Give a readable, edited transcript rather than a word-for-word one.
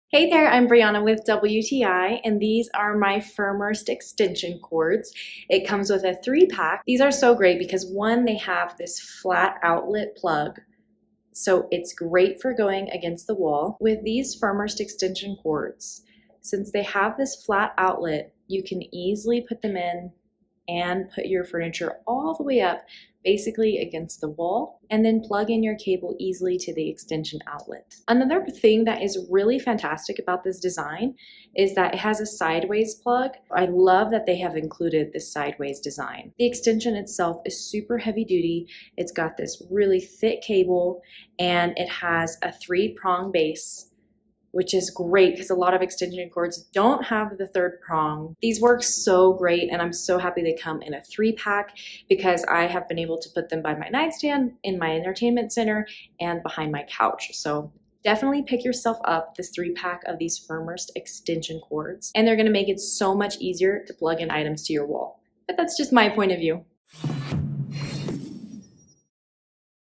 Hey there, I'm Brianna with WTI, and these are my FIRMERST extension cords. It comes with a 3-pack. These are so great because one, they have this flat outlet plug, so it's great for going against the wall. With these FIRMERST extension cords, since they have this flat outlet, you can easily put them in and put your furniture all the way up basically against the wall, and then plug in your cable easily to the extension outlet. Another thing that is really fantastic about this design is that it has a sideways plug. I love that they have included this sideways design. The extension itself is super heavy duty. It's got this really thick cable and it has a 3-prong base, which is great because a lot of extension cords don't have the 3rd prong. These work so great, and I'm so happy they come in a 3-pack because I have been able to put them by my nightstand, in my entertainment center, and behind my couch. So definitely pick yourself up this 3-pack of these FIRMERST extension cords, and they're going to make it so much easier to plug in items to your wall. But that's just my point of view.